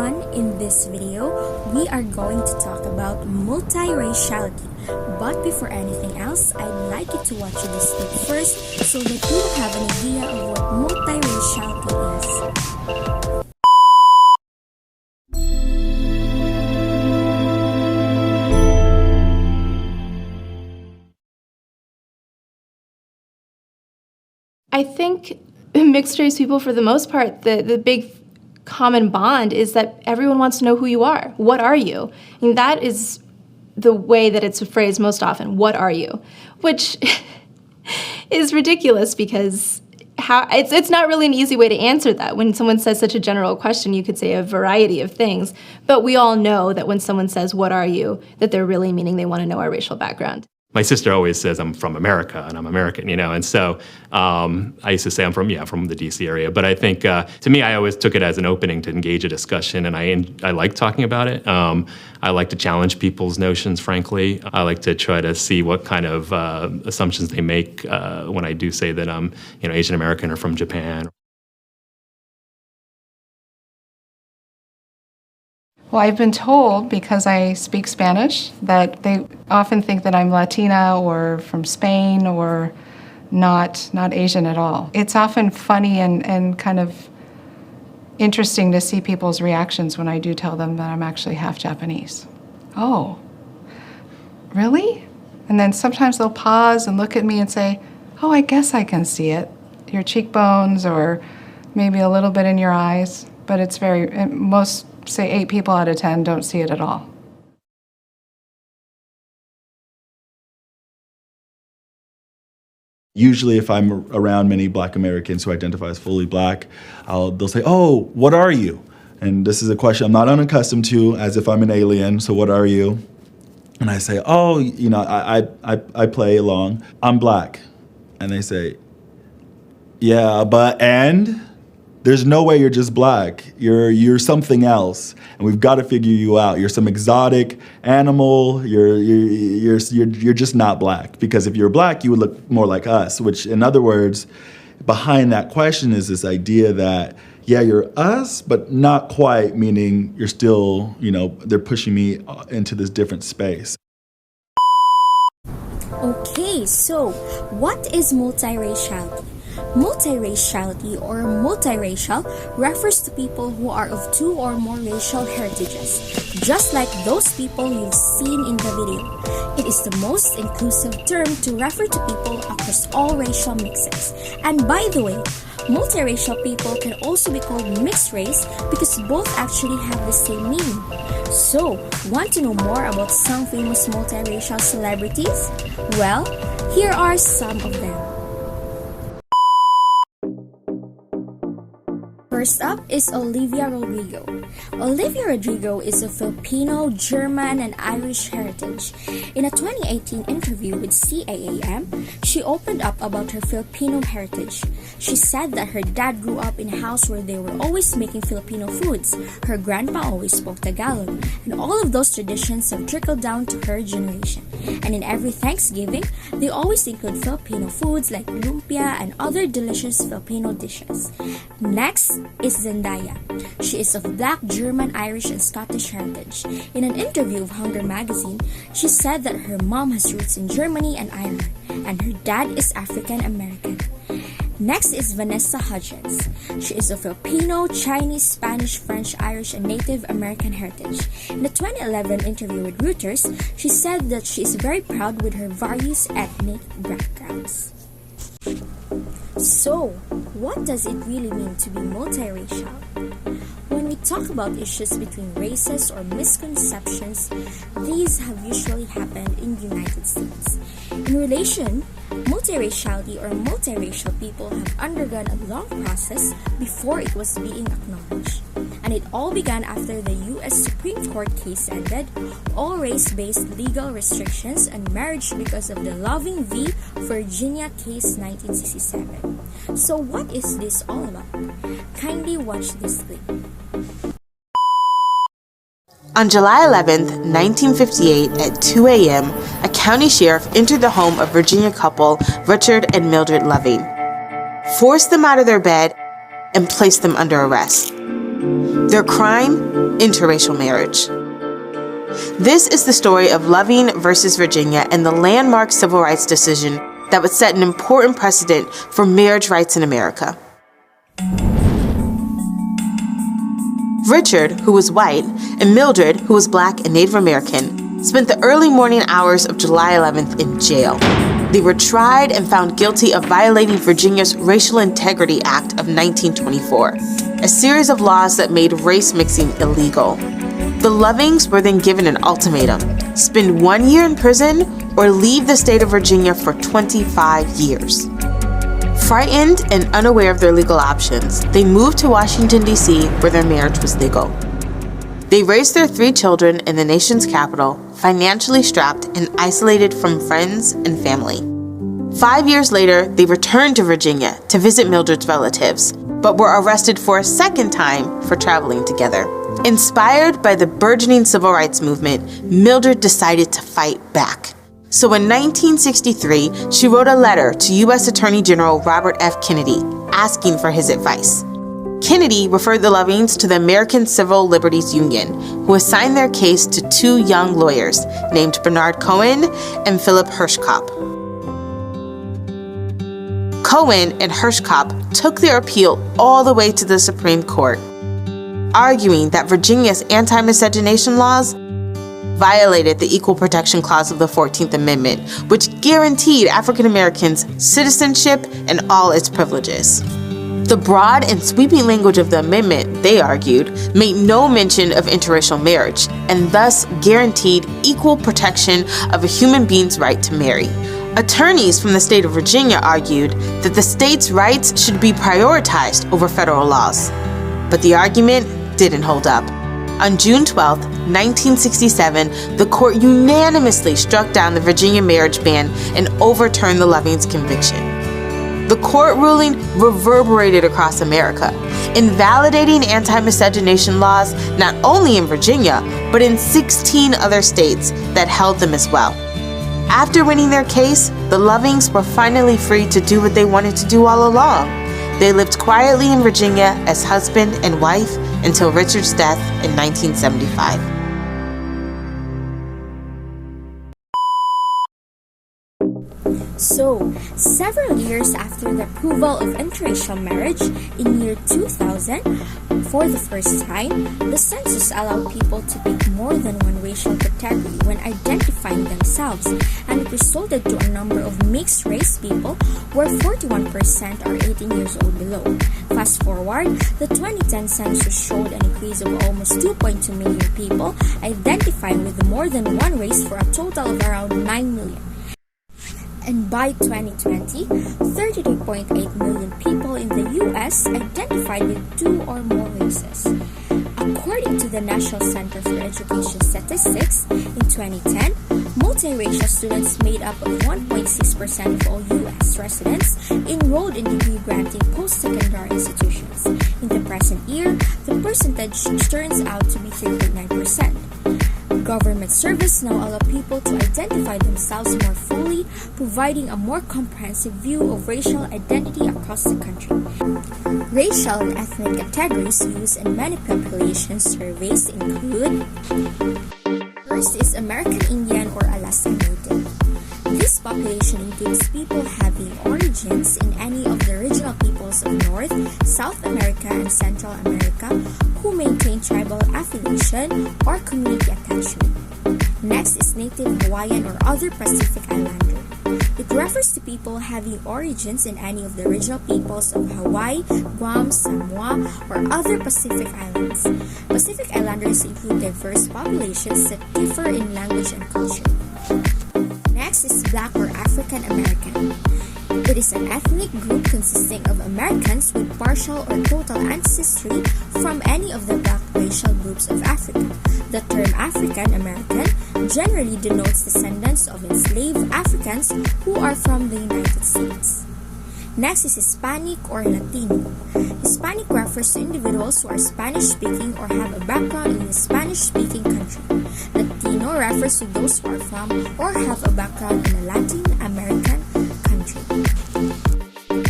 everyone, in this video, we are going to talk about multiraciality. But before anything else, I'd like you to watch this clip first so that you have an idea of what multiraciality is. I think mixed race people, for the most part, the big common bond is that everyone wants to know who you are. What are you? And that is the way that it's phrased most often. What are you? Which is ridiculous because it's not really an easy way to answer that. When someone says such a general question, you could say a variety of things. But we all know that when someone says, what are you, that they're really meaning they want to know our racial background. My sister always says I'm from America and I'm American, and so I used to say I'm from the DC area. But I think to me, I always took it as an opening to engage a discussion, and I like talking about it. I like to challenge people's notions, frankly. I like to try to see what kind of assumptions they make when I do say that I'm Asian American or from Japan. Well, I've been told, because I speak Spanish, that they often think that I'm Latina or from Spain or not Asian at all. It's often funny and kind of interesting to see people's reactions when I do tell them that I'm actually half Japanese. Oh, really? And then sometimes they'll pause and look at me and say, oh, I guess I can see it. Your cheekbones or maybe a little bit in your eyes. But it's most, say 8 people out of 10 don't see it at all. Usually if I'm around many Black Americans who identify as fully Black, they'll say, oh, what are you? And this is a question I'm not unaccustomed to, as if I'm an alien, so what are you? And I say, oh, I play along, I'm Black. And they say, yeah, but and? There's no way you're just Black. You're something else, and we've got to figure you out. You're some exotic animal. You're just not Black. Because if you're Black, you would look more like us. Which, in other words, behind that question is this idea that yeah, you're us, but not quite. Meaning you're still, they're pushing me into this different space. Okay, so what is multiraciality? Multiraciality or multiracial refers to people who are of 2 or more racial heritages, just like those people you've seen in the video. It is the most inclusive term to refer to people across all racial mixes. And by the way, multiracial people can also be called mixed race because both actually have the same meaning. So, want to know more about some famous multiracial celebrities? Well, here are some of them. First up is Olivia Rodrigo. Olivia Rodrigo is of Filipino, German, and Irish heritage. In a 2018 interview with CAAM, she opened up about her Filipino heritage. She said that her dad grew up in a house where they were always making Filipino foods. Her grandpa always spoke Tagalog, and all of those traditions have trickled down to her generation. And in every Thanksgiving, they always include Filipino foods like lumpia and other delicious Filipino dishes. Next is Zendaya. She is of Black, German, Irish, and Scottish heritage. In an interview with Hunger magazine, she said that her mom has roots in Germany and Ireland, and her dad is African American. Next is Vanessa Hudgens. She is of Filipino, Chinese, Spanish, French, Irish, and Native American heritage. In a 2011 interview with Reuters, she said that she is very proud with her various ethnic backgrounds. So, what does it really mean to be multiracial? When we talk about issues between races or misconceptions, these have usually happened in the United States. In relation, multiraciality or multiracial people have undergone a long process before it was being acknowledged. And it all began after the U.S. Supreme Court case ended all race-based legal restrictions on marriage because of the Loving v. Virginia case 1967. So what is this all about? Kindly watch this clip. On July 11, 1958, at 2 a.m., a county sheriff entered the home of Virginia couple Richard and Mildred Loving, forced them out of their bed, and placed them under arrest. Their crime? Interracial marriage. This is the story of Loving versus Virginia and the landmark civil rights decision that would set an important precedent for marriage rights in America. Richard, who was white, and Mildred, who was Black and Native American, spent the early morning hours of July 11th in jail. They were tried and found guilty of violating Virginia's Racial Integrity Act of 1924, a series of laws that made race mixing illegal. The Lovings were then given an ultimatum: spend 1 year in prison or leave the state of Virginia for 25 years. Frightened and unaware of their legal options, they moved to Washington, D.C., where their marriage was legal. They raised their 3 children in the nation's capital, financially strapped and isolated from friends and family. 5 years later, they returned to Virginia to visit Mildred's relatives, but were arrested for a second time for traveling together. Inspired by the burgeoning civil rights movement, Mildred decided to fight back. So in 1963, she wrote a letter to U.S. Attorney General Robert F. Kennedy asking for his advice. Kennedy referred the Lovings to the American Civil Liberties Union, who assigned their case to 2 young lawyers named Bernard Cohen and Philip Hirschkopf. Cohen and Hirschkopf took their appeal all the way to the Supreme Court, arguing that Virginia's anti-miscegenation laws violated the Equal Protection Clause of the 14th Amendment, which guaranteed African Americans citizenship and all its privileges. The broad and sweeping language of the amendment, they argued, made no mention of interracial marriage, and thus guaranteed equal protection of a human being's right to marry. Attorneys from the state of Virginia argued that the state's rights should be prioritized over federal laws. But the argument didn't hold up. On June 12, 1967, the court unanimously struck down the Virginia marriage ban and overturned the Lovings' conviction. The court ruling reverberated across America, invalidating anti-miscegenation laws not only in Virginia, but in 16 other states that held them as well. After winning their case, the Lovings were finally free to do what they wanted to do all along. They lived quietly in Virginia as husband and wife until Richard's death in 1975. So, several years after the approval of interracial marriage in year 2000, for the first time, the census allowed people to pick more than one racial category when identifying themselves, and it resulted to a number of mixed-race people where 41% are 18 years old below. Fast forward, the 2010 census showed an increase of almost 2.2 million people identifying with more than one race for a total of around 9 million. And by 2020, 33.8 million people in the U.S. identified with 2 or more races. According to the National Center for Education Statistics, in 2010, multiracial students made up of 1.6% of all U.S. residents enrolled in degree-granting post-secondary institutions. In the present year, the percentage turns out to be 3.9%. Government service now allow people to identify themselves more fully, providing a more comprehensive view of racial identity across the country. Racial and ethnic categories used in many population surveys include: first is American Indian or Alaska Native. This population includes people having origins in any of the original peoples of North, South America, and Central America who maintain tribal affiliation or community attachment. Next is Native Hawaiian or other Pacific Islander. It refers to people having origins in any of the original peoples of Hawaii, Guam, Samoa, or other Pacific Islands. Pacific Islanders include diverse populations that differ in language and culture. Next is Black or African American. It is an ethnic group consisting of Americans with partial or total ancestry from any of the Black racial groups of Africa. The term African American generally denotes descendants of enslaved Africans who are from the United States. Next is Hispanic or Latino. Hispanic refers to individuals who are Spanish-speaking or have a background in a Spanish-speaking country. Latino refers to those who are from or have a background in a Latin American country.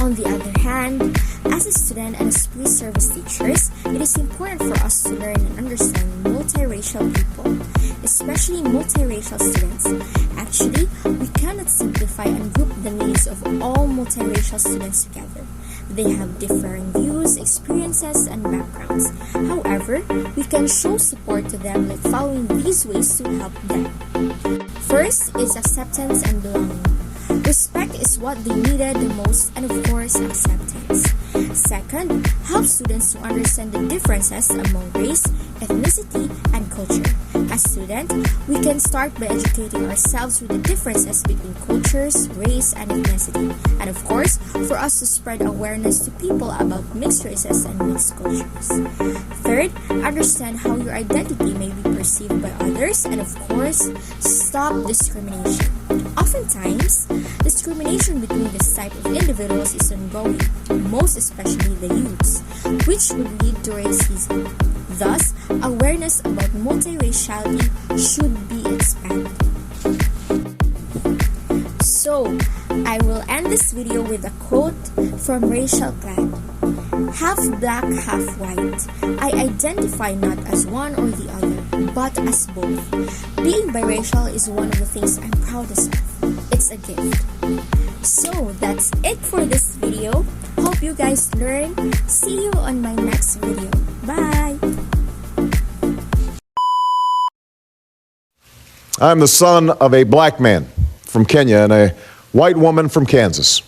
On the other hand, as a student and as pre-service teachers, It is important for us to learn and understand multiracial people, especially multiracial students. Actually, we cannot simplify and group the needs of all multiracial students together. They have differing views, experiences, and backgrounds. However, we can show support to them by following these ways to help them. First is acceptance and belonging. Respect is what they needed the most, and of course, acceptance. Second, help students to understand the differences among race, ethnicity, and culture. As students, we can start by educating ourselves with the differences between cultures, race, and ethnicity. And of course, for us to spread awareness to people about mixed races and mixed cultures. Third, understand how your identity may be perceived by others, and of course, stop discrimination. Oftentimes, discrimination between this type of individuals is ongoing, most especially the youths, which would lead to racism. Thus, awareness about multiraciality should be expanded. So, I will end this video with a quote from Racial Clan. Half black, half white. I identify not as one or the other, but as both. Being biracial is one of the things I'm proudest of. It's a gift. So, that's it for this video. Hope you guys learn. See you on my next video. Bye! I'm the son of a black man from Kenya and a white woman from Kansas.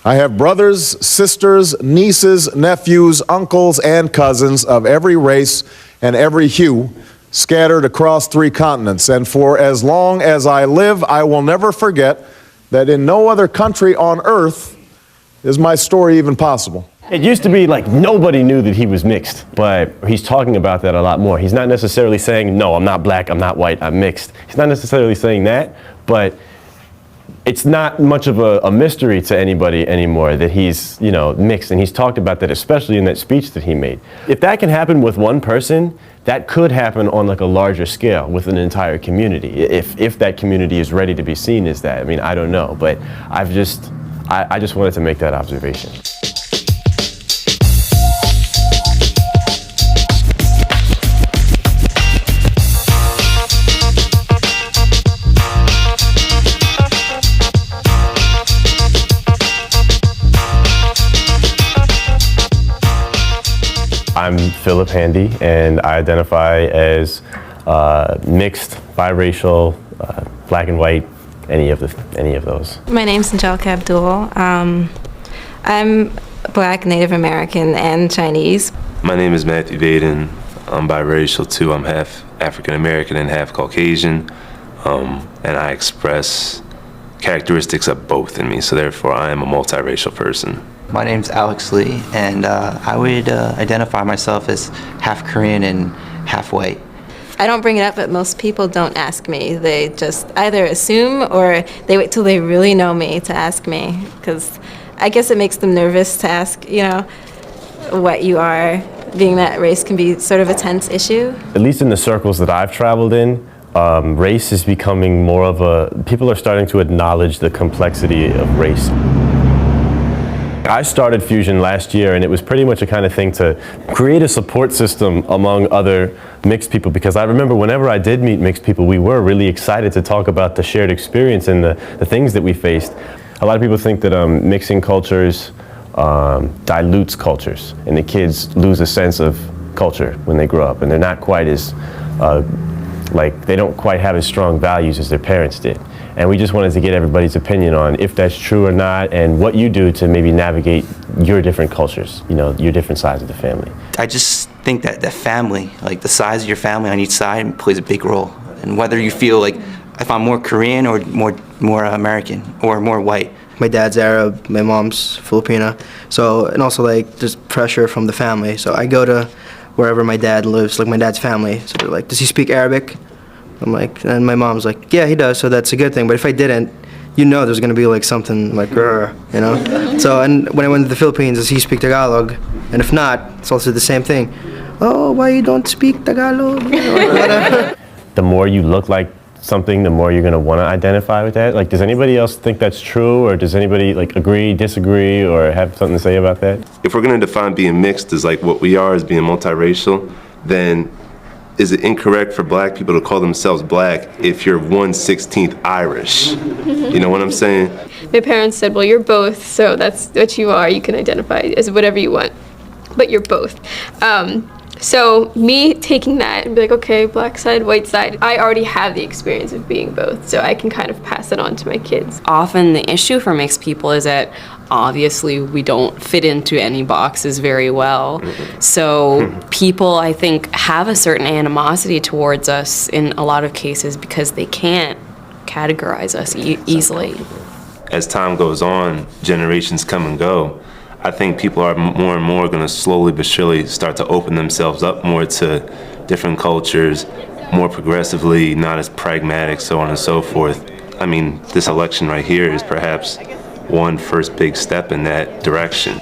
I have brothers, sisters, nieces, nephews, uncles, and cousins of every race and every hue scattered across 3 continents. And for as long as I live, I will never forget that in no other country on earth is my story even possible. It used to be like nobody knew that he was mixed, but he's talking about that a lot more. He's not necessarily saying, no, I'm not black, I'm not white, I'm mixed. He's not necessarily saying that, but it's not much of a mystery to anybody anymore that he's, mixed, and he's talked about that, especially in that speech that he made. If that can happen with one person, that could happen on like a larger scale with an entire community. If that community is ready to be seen as that. I mean, I don't know, but I just wanted to make that observation. I'm Philip Handy, and I identify as mixed, biracial, black and white, any of those. My name's Angelica Abdul. I'm Black, Native American, and Chinese. My name is Matthew Baden. I'm biracial too. I'm half African American and half Caucasian, and I express characteristics of both in me. So therefore, I am a multiracial person. My name's Alex Lee, and I would identify myself as half Korean and half white. I don't bring it up, but most people don't ask me. They just either assume or they wait till they really know me to ask me, because I guess it makes them nervous to ask, what you are, being that race can be sort of a tense issue. At least in the circles that I've traveled in, race is becoming more of people are starting to acknowledge the complexity of race. I started Fusion last year, and it was pretty much a kind of thing to create a support system among other mixed people, because I remember whenever I did meet mixed people, we were really excited to talk about the shared experience and the things that we faced. A lot of people think that mixing cultures dilutes cultures, and the kids lose a sense of culture when they grow up, and they're not quite as, they don't quite have as strong values as their parents did. And we just wanted to get everybody's opinion on if that's true or not, and what you do to maybe navigate your different cultures, your different sides of the family. I just think that the family, like the size of your family on each side, plays a big role. And whether you feel like if I'm more Korean or more American or more white. My dad's Arab, my mom's Filipina, and also there's pressure from the family. So I go to wherever my dad lives, like my dad's family. So they're like, does he speak Arabic? I'm like, and my mom's like, yeah, he does, so that's a good thing. But if I didn't, there's gonna be something So, and when I went to the Philippines, does he speak Tagalog? And if not, it's also the same thing. Oh, why you don't speak Tagalog? The more you look like something, the more you're going to want to identify with that. Like, does anybody else think that's true, or does anybody like agree, disagree, or have something to say about that? If we're going to define being mixed as like what we are as being multiracial, then is it incorrect for black people to call themselves black if you're 1/16 Irish? You know what I'm saying? My parents said, well, you're both, so that's what you are. You can identify as whatever you want, but you're both. So me taking that and be like, okay, black side, white side, I already have the experience of being both, so I can kind of pass it on to my kids. Often the issue for mixed people is that obviously we don't fit into any boxes very well. So people, I think, have a certain animosity towards us in a lot of cases because they can't categorize us easily. As time goes on, generations come and go. I think people are more and more going to slowly but surely start to open themselves up more to different cultures, more progressively, not as pragmatic, so on and so forth. I mean, this election right here is perhaps one first big step in that direction.